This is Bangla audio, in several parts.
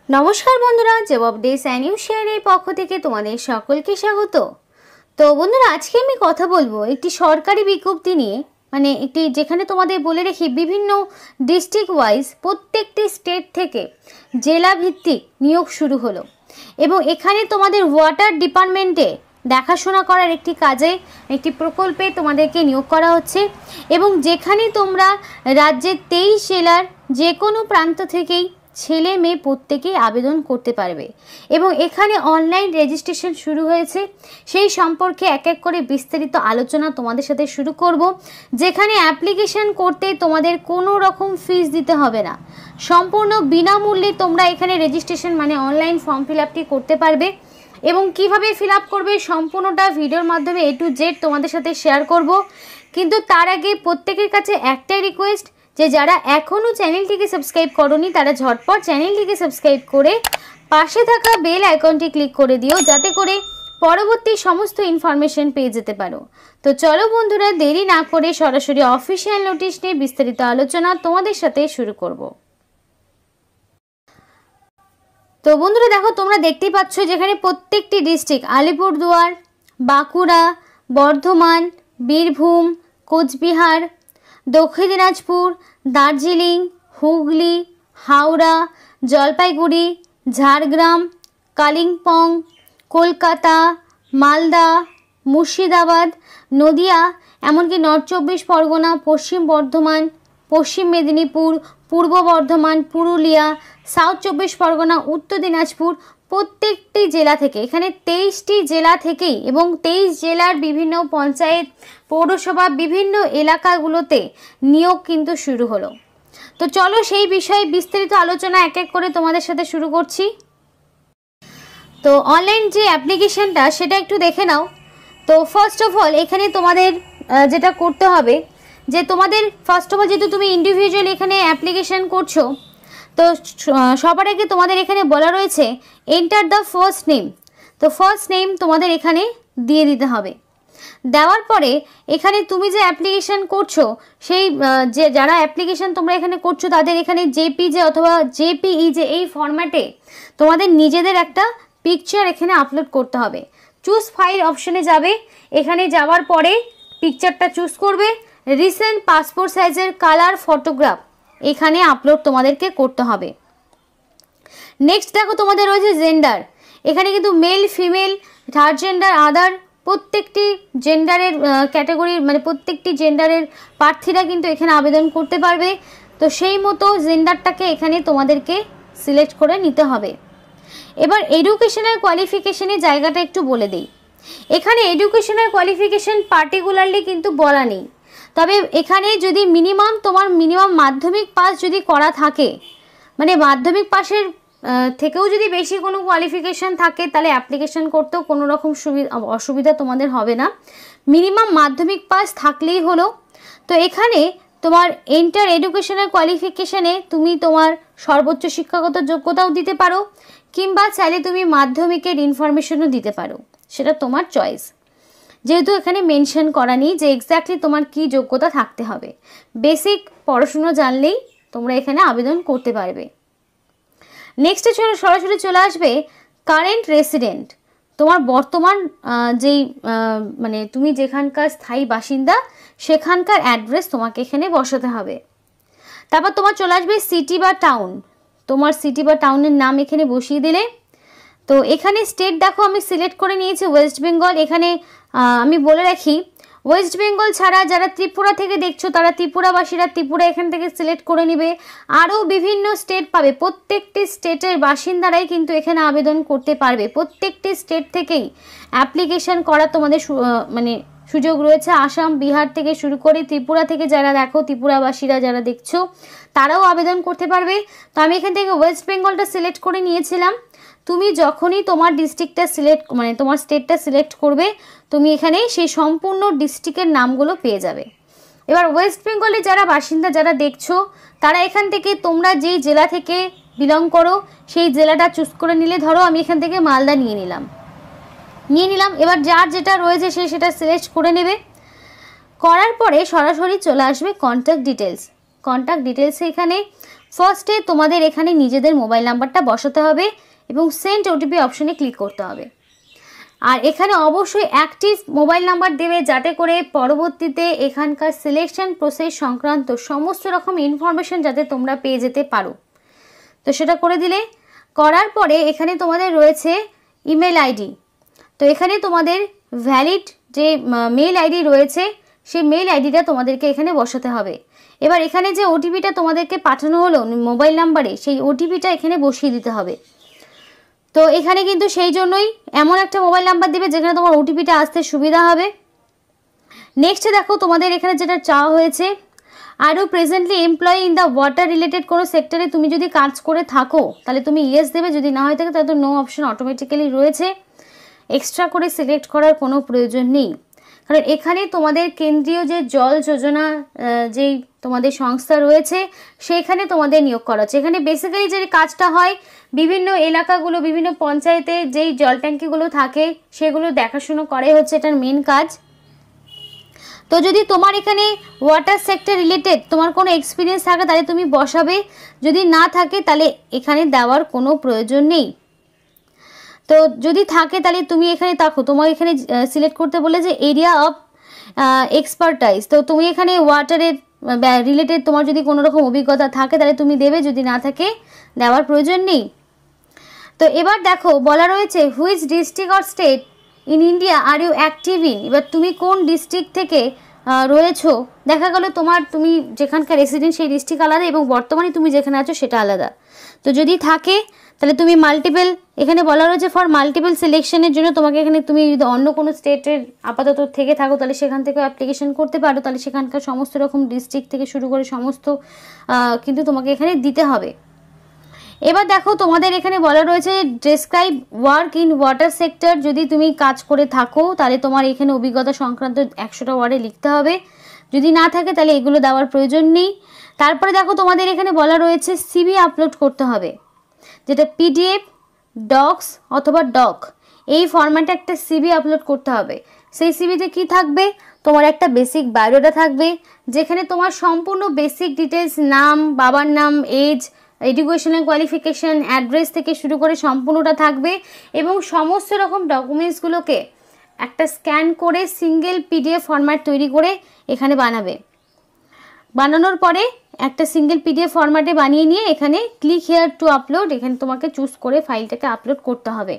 नमस्कार बंधुरा जब अपडेट्स एंड न्यूज शेयर पक्ष থেকে তোমাদের সকলকে স্বাগত। তো বন্ধুরা আজকে আমি কথা বলবো একটি সরকারি বিজ্ঞপ্তি নিয়ে, মানে একটি যেখানে তোমাদের বলে রাখি বিভিন্ন ডিস্ট্রিক্ট ওয়াইজ প্রত্যেকটি স্টেট থেকে জেলা ভিত্তিক নিয়োগ শুরু হলো এবং এখানে তোমাদের ওয়াটার ডিপার্টমেন্টে দেখাশোনা করার একটি কাজে একটি প্রকল্পে তোমাদেরকে নিয়োগ করা হচ্ছে এবং যেখানে তোমরা রাজ্যের 23 জেলার যে কোনো প্রান্ত থেকেই ছেলে মেয়ে প্রত্যেকেই আবেদন করতে পারবে এবং এখানে অনলাইন রেজিস্ট্রেশন শুরু হয়েছে। সেই সম্পর্কে এক এক করে বিস্তারিত আলোচনা তোমাদের সাথে শুরু করব, যেখানে অ্যাপ্লিকেশন করতে তোমাদের কোনো রকম ফিস দিতে হবে না, সম্পূর্ণ বিনামূল্যে তোমরা এখানে রেজিস্ট্রেশন মানে অনলাইন ফর্ম ফিল আপটি করতে পারবে এবং কিভাবে ফিল আপ করবে সম্পূর্ণটা ভিডিওর মাধ্যমে A to Z তোমাদের সাথে শেয়ার করব। কিন্তু তার আগে প্রত্যেকের কাছে একটাই রিকোয়েস্ট যে যারা এখনো চ্যানেলটিকে সাবস্ক্রাইব করোনি তারা ঝটপট চ্যানেলটিকে সাবস্ক্রাইব করে পাশে থাকা বেল আইকনটি ক্লিক করে দিও, যাতে করে পরবর্তী সমস্ত ইনফরমেশন পেয়ে যেতে পারো। তো চলো বন্ধুরা দেরি না করে সরাসরি অফিশিয়াল নোটিশ নিয়ে বিস্তারিত আলোচনা তোমাদের সাথে শুরু করব। তো বন্ধুরা দেখো, তোমরা দেখতেই পাচ্ছ যেখানে প্রত্যেকটি ডিস্ট্রিক্ট আলিপুরদুয়ার, বাঁকুড়া, বর্ধমান, বীরভূম, কোচবিহার, দক্ষিণ দিনাজপুর, দার্জিলিং, হুগলি, হাওড়া, জলপাইগুড়ি, ঝাড়গ্রাম, কালিম্পং, কলকাতা, মালদা, মুর্শিদাবাদ, নদিয়া, এমনকি নর্থ 24 পরগনা, পশ্চিম বর্ধমান, পশ্চিম মেদিনীপুর, পূর্ব বর্ধমান, পুরুলিয়া, সাউথ 24 পরগনা, উত্তর দিনাজপুর, প্রত্যেকটি জেলা থেকে এখানে 23টি জেলা থেকেই এবং 23 জেলার বিভিন্ন পঞ্চায়েত পৌরসভা বিভিন্ন এলাকাগুলোতে নিয়োগ কিন্তু শুরু হলো। তো চলো সেই বিষয়ে বিস্তারিত আলোচনা এক এক করে তোমাদের সাথে শুরু করছি। তো অনলাইন যে অ্যাপ্লিকেশনটা সেটা একটু দেখে নাও। তো ফার্স্ট অফ অল এখানে তোমাদের যেটা করতে হবে যে তোমাদের ফার্স্ট অফ অল যেহেতু তুমি ইন্ডিভিজুয়াল এখানে অ্যাপ্লিকেশন করছো, তো সবার আগে তোমাদের এখানে বলা রয়েছে এন্টার দ্য ফার্স্ট নেম। তো ফার্স্ট নেম তোমাদের এখানে দিয়ে দিতে হবে। দেওয়ার পরে এখানে তুমি যে অ্যাপ্লিকেশন করছো সেই যে যারা অ্যাপ্লিকেশন তোমরা এখানে করছো তাদের এখানে জেপিজে অথবা জেপিইজে এই ফরম্যাটে তোমাদের নিজেদের একটা পিকচার এখানে আপলোড করতে হবে। চুজ ফাইল অপশনে যাবে, এখানে যাওয়ার পরে পিকচারটা চুজ করবে, রিসেন্ট পাসপোর্ট সাইজের কালার ফটোগ্রাফ এখানে আপলোড তোমাদেরকে করতে হবে। নেক্সট দেখো তোমাদের রয়েছে জেন্ডার, এখানে কিন্তু মেল ফিমেল থার্ড জেন্ডার আদার প্রত্যেকটি জেন্ডারের ক্যাটাগরির মানে প্রত্যেকটি জেন্ডারের প্রার্থীরা কিন্তু এখানে আবেদন করতে পারবে। তো সেই মতো জেন্ডারটাকে এখানে তোমাদেরকে সিলেক্ট করে নিতে হবে। এবার এডুকেশনাল কোয়ালিফিকেশনের জায়গাটা একটু বলে দিই। এখানে এডুকেশনাল কোয়ালিফিকেশন পার্টিকুলারলি কিন্তু বলা নেই, তবে এখানে যদি মিনিমাম মাধ্যমিক পাস যদি করা থাকে, মানে মাধ্যমিক পাসের থেকেও যদি বেশি কোনো কোয়ালিফিকেশান থাকে তাহলে অ্যাপ্লিকেশন করতেও কোনো রকম অসুবিধা তোমাদের হবে না। মিনিমাম মাধ্যমিক পাস থাকলেই হলো। তো এখানে তোমার এন্টার এডুকেশনাল কোয়ালিফিকেশানে তুমি তোমার সর্বোচ্চ শিক্ষাগত যোগ্যতাও দিতে পারো, কিংবা চাইলে তুমি মাধ্যমিকের ইনফরমেশনও দিতে পারো, সেটা তোমার চয়েস। যেহেতু এখানে মেনশন করা নেই যে এক্স্যাক্টলি তোমার কি যোগ্যতা থাকতে হবে, বেসিক পড়াশুনো জানলেই তোমরা এখানে আবেদন করতে পারবে। নেক্সটে সরাসরি চলে আসবে কারেন্ট রেসিডেন্ট, তোমার বর্তমান যেই মানে তুমি যেখানকার স্থায়ী বাসিন্দা সেখানকার অ্যাড্রেস তোমাকে এখানে বসাতে হবে। তারপর তোমার চলে আসবে সিটি বা টাউন, তোমার সিটি বা টাউনের নাম এখানে বসিয়ে দিলে। তো এখানে স্টেট দেখো আমি সিলেক্ট করে নিয়েছি ওয়েস্ট বেঙ্গল। এখানে আমি বলে রাখি ওয়েস্ট বেঙ্গল ছাড়া যারা ত্রিপুরা থেকে দেখছো তারা ত্রিপুরাবাসীরা ত্রিপুরা এখান থেকে সিলেক্ট করে নেবে। আরও বিভিন্ন স্টেট পাবে, প্রত্যেকটি স্টেটের বাসিন্দারাই কিন্তু এখানে আবেদন করতে পারবে। প্রত্যেকটি স্টেট থেকেই অ্যাপ্লিকেশন করা তোমাদের মানে সুযোগ রয়েছে। আসাম, বিহার থেকে শুরু করে ত্রিপুরা থেকে যারা দেখো ত্রিপুরাবাসীরা যারা দেখছো তারাও আবেদন করতে পারবে। তো আমি এখান থেকে ওয়েস্ট বেঙ্গলটা সিলেক্ট করে নিয়েছিলাম। তুমি যখনই তোমার ডিস্ট্রিক্টটা সিলেক্ট মানে তোমার স্টেটটা সিলেক্ট করবে তুমি এখানে সেই সম্পূর্ণ ডিস্ট্রিক্টের নামগুলো পেয়ে যাবে। এবার ওয়েস্ট বেঙ্গলে যারা বাসিন্দা যারা দেখছো তারা এখান থেকে তোমরা যেই জেলা থেকে বিলং করো সেই জেলাটা চুজ করে নিলে, ধরো আমি এখান থেকে মালদা নিয়ে নিলাম। এবার যার যেটা রয়েছে সে সেটা সিলেক্ট করে নেবে। করার পরে সরাসরি চলে আসবে কন্ট্যাক্ট ডিটেলস। কন্ট্যাক্ট ডিটেলসে এখানে ফার্স্টে তোমাদের এখানে নিজেদের মোবাইল নাম্বারটা বসাতে হবে এবং সেন্ড ওটিপি অপশনে ক্লিক করতে হবে। আর এখানে অবশ্যই অ্যাক্টিভ মোবাইল নাম্বার দেবে, যাতে করে পরবর্তীতে এখানকার সিলেকশন প্রসেস সংক্রান্ত সমস্ত রকম ইনফরমেশন যাতে তোমরা পেয়ে যেতে পারো। তো সেটা করে দিলে, করার পরে এখানে তোমাদের রয়েছে ইমেল আইডি। তো এখানে তোমাদের ভ্যালিড যে মেল আইডি রয়েছে সেই মেল আইডিটা তোমাদেরকে এখানে বসাতে হবে। এবার এখানে যে ওটিপিটা তোমাদেরকে পাঠানো হলো মোবাইল নাম্বারে, সেই ওটিপিটা এখানে বসিয়ে দিতে হবে। তো এখানে কিন্তু সেই জন্যই এমন একটা মোবাইল নাম্বার দেবে যেখানে তোমার ওটিপিটা আসতে সুবিধা হবে। নেক্সটে দেখো তোমাদের এখানে যেটা চাওয়া হয়েছে, আরও presently employee in the water related কোনো সেক্টরে তুমি যদি কাজ করে থাকো তাহলে তুমি ইয়েস দেবে, যদি না হয়ে থাকে তাহলে তো নো অপশন অটোমেটিক্যালি রয়েছে। এক্সট্রা করে সিলেক্ট করার কোনো প্রয়োজন নেই, কারণ এখানে তোমাদের কেন্দ্রীয় যে জল যোজনা যেই তোমাদের সংস্থা রয়েছে সেখানে তোমাদের নিয়োগ করা হচ্ছে। এখানে বেসিক্যালি যে কাজটা হয়, বিভিন্ন এলাকাগুলো, বিভিন্ন পঞ্চায়েতে যেই জল ট্যাঙ্কিগুলো থাকে সেগুলো দেখাশুনো করাই হচ্ছে এটার মেন কাজ। তো যদি তোমার এখানে ওয়াটার সেক্টর রিলেটেড তোমার কোনো এক্সপিরিয়েন্স থাকে তাহলে তুমি বসাবে, যদি না থাকে তাহলে এখানে দেওয়ার কোনো প্রয়োজন নেই। তো যদি থাকে তাহলে তুমি এখানে দেখো, তোমার এখানে সিলেক্ট করতে বলে যে এরিয়া অফ এক্সপার্টাইজ। তো তুমি এখানে ওয়াটারের রিলেটেড তোমার যদি কোনো রকম অভিজ্ঞতা থাকে তাহলে তুমি দেবে, যদি না থাকে দেওয়ার প্রয়োজন নেই। তো এবার দেখো বলা রয়েছে which district or state in India are you active in. এবার তুমি কোন ডিস্ট্রিক্ট থেকে রয়েছো, দেখা গেল তুমি যেখানকার রেসিডেন্ট সেই ডিস্ট্রিক্ট আলাদা এবং বর্তমানে তুমি যেখানে আছো সেটা আলাদা। তো যদি থাকে তাহলে তুমি মাল্টিপল, এখানে বলা রয়েছে ফর মাল্টিপল সিলেকশনের জন্য তোমাকে এখানে, তুমি যদি অন্য কোনো স্টেটের আপাতত থেকে থাকো তাহলে সেখান থেকেও অ্যাপ্লিকেশন করতে পারো, তাহলে সেখানকার সমস্ত রকম ডিস্ট্রিক্ট থেকে শুরু করে সমস্ত কিন্তু তোমাকে এখানে দিতে হবে। এবার দেখো তোমাদের এখানে বলা রয়েছে describe work in water sector. যদি তুমি কাজ করে থাকো তাহলে তোমার এখানে অভিজ্ঞতা সংক্রান্ত 100টা ওয়ার্ডে লিখতে হবে, যদি না থাকে তাহলে এগুলো দেওয়ার প্রয়োজন নেই। তারপরে দেখো তোমাদের এখানে বলা রয়েছে সিভি আপলোড করতে হবে, যেটা পিডিএফ, ডক্স অথবা ডক, এই ফরম্যাটে একটা সিভি আপলোড করতে হবে। সেই সিভিতে কি থাকবে, তোমার একটা বেসিক বায়োডাটা থাকবে যেখানে তোমার সম্পূর্ণ বেসিক ডিটেলস, নাম, বাবার নাম, এজ, এডুকেশনাল কোয়ালিফিকেশান, অ্যাড্রেস থেকে শুরু করে সম্পূর্ণটা থাকবে এবং সমস্ত রকম ডকুমেন্টসগুলোকে একটা স্ক্যান করে সিঙ্গেল পিডিএফ ফরম্যাট তৈরি করে এখানে বানাবে। বানানোর পরে একটা সিঙ্গেল পিডিএফ ফরম্যাটে বানিয়ে নিয়ে এখানে ক্লিক হেয়ার টু আপলোড, এখানে তোমাকে চুজ করে ফাইলটাকে আপলোড করতে হবে।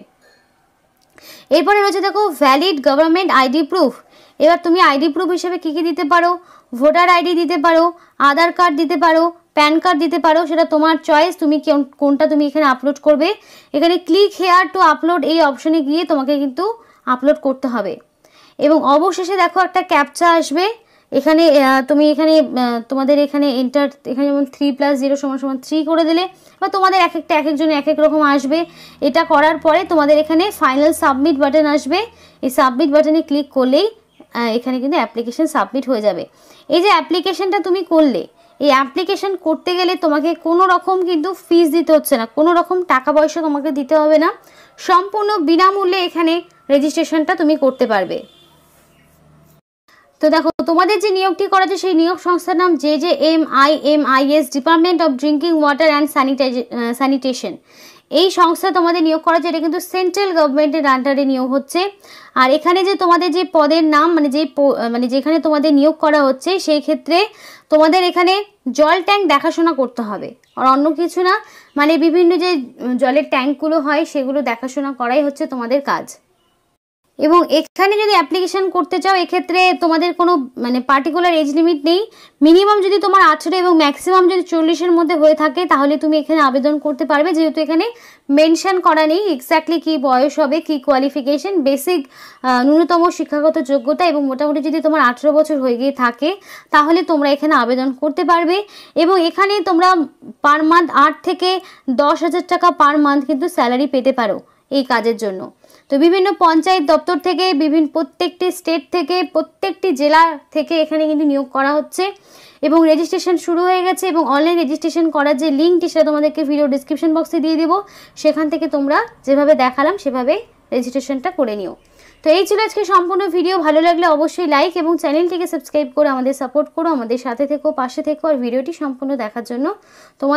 এরপরে রয়েছে দেখো ভ্যালিড গভর্নমেন্ট আইডি প্রুফ। এবার তুমি আইডি প্রুফ হিসেবে কী কী দিতে পারো, ভোটার আইডি দিতে পারো, আধার কার্ড দিতে পারো, প্যান কার্ড দিতে পারো, সেটা তোমার চয়েস, তুমি কোনটা তুমি এখানে আপলোড করবে। এখানে ক্লিক হেয়ার টু আপলোড এই অপশনে গিয়ে তোমাকে কিন্তু আপলোড করতে হবে। এবং অবশেষে দেখো একটা ক্যাপচা আসবে, এখানে তুমি এখানে তোমাদের এখানে এন্টার, এখানে যেমন 3+0 = 3 করে দিলে, বা তোমাদের এক একজন এক এক রকম আসবে। এটা করার পরে তোমাদের এখানে ফাইনাল সাবমিট বাটন আসবে, এই সাবমিট বাটনে ক্লিক করলেই এখানে কিন্তু অ্যাপ্লিকেশন সাবমিট হয়ে যাবে। এই যে অ্যাপ্লিকেশনটা তুমি করলে, এই অ্যাপ্লিকেশন করতে গেলে তোমাকে কোনো রকম কিন্তু ফিস দিতে হচ্ছে না, কোনো রকম টাকা পয়সা তোমাকে দিতে হবে না, সম্পূর্ণ বিনামূল্যে এখানে রেজিস্ট্রেশনটা তুমি করতে পারবে। তো দেখো তোমাদের যে নিয়োগটি করা আছে সেই নিয়োগ সংস্থার নাম JJMIMIS, department of drinking water and sanitation. এই সংস্থা তোমাদের নিয়োগ করা আছে, এটা কিন্তু সেন্ট্রাল গভর্নমেন্টের আন্ডারে নিয়োগ হচ্ছে। আর এখানে যে তোমাদের যে পদের নাম, মানে যেখানে তোমাদের নিয়োগ করা হচ্ছে সেই ক্ষেত্রে তোমাদের এখানে জল ট্যাঙ্ক দেখাশোনা করতে হবে, আর অন্য কিছু না, মানে বিভিন্ন যে জলের ট্যাঙ্কগুলো হয় সেগুলো দেখাশোনা করাই হচ্ছে তোমাদের কাজ। এবং এখানে যদি অ্যাপ্লিকেশন করতে চাও এক্ষেত্রে তোমাদের কোনো মানে পার্টিকুলার এজ লিমিট নেই, মিনিমাম যদি তোমার 18 এবং ম্যাক্সিমাম যদি 40-এর মধ্যে হয়ে থাকে তাহলে তুমি এখানে আবেদন করতে পারবে, যেহেতু এখানে মেনশন করা নেই এক্স্যাক্টলি কী বয়স হবে, কী কোয়ালিফিকেশন, বেসিক ন্যূনতম শিক্ষাগত যোগ্যতা, এবং মোটামুটি যদি তোমার 18 বছর হয়ে গিয়ে থাকে তাহলে তোমরা এখানে আবেদন করতে পারবে। এবং এখানে তোমরা পার মান্থ 8 থেকে 10,000 টাকা পার মান্থ কিন্তু স্যালারি পেতে পারো এই কাজের জন্য। তো বিভিন্ন পঞ্চায়েত দপ্তর থেকে, প্রত্যেকটি স্টেট থেকে, প্রত্যেকটি জেলা থেকে এখানে কিন্তু নিয়োগ করা হচ্ছে এবং রেজিস্ট্রেশন শুরু হয়ে গেছে। এবং অনলাইন রেজিস্ট্রেশন করার যে লিঙ্কটি সেটা তোমাদেরকে ভিডিও ডিসক্রিপশন বক্সে দিয়ে দেবো, সেখান থেকে তোমরা যেভাবে দেখালাম সেভাবে রেজিস্ট্রেশনটা করে নিও। তো এই ছিল আজকে সম্পূর্ণ ভিডিও। ভালো লাগলে অবশ্যই লাইক এবং চ্যানেলটিকে সাবস্ক্রাইব করে আমাদের সাপোর্ট করো, আমাদের সাথে থেকো, পাশে থেকো। আর ভিডিওটি সম্পূর্ণ দেখার জন্য তোমাদের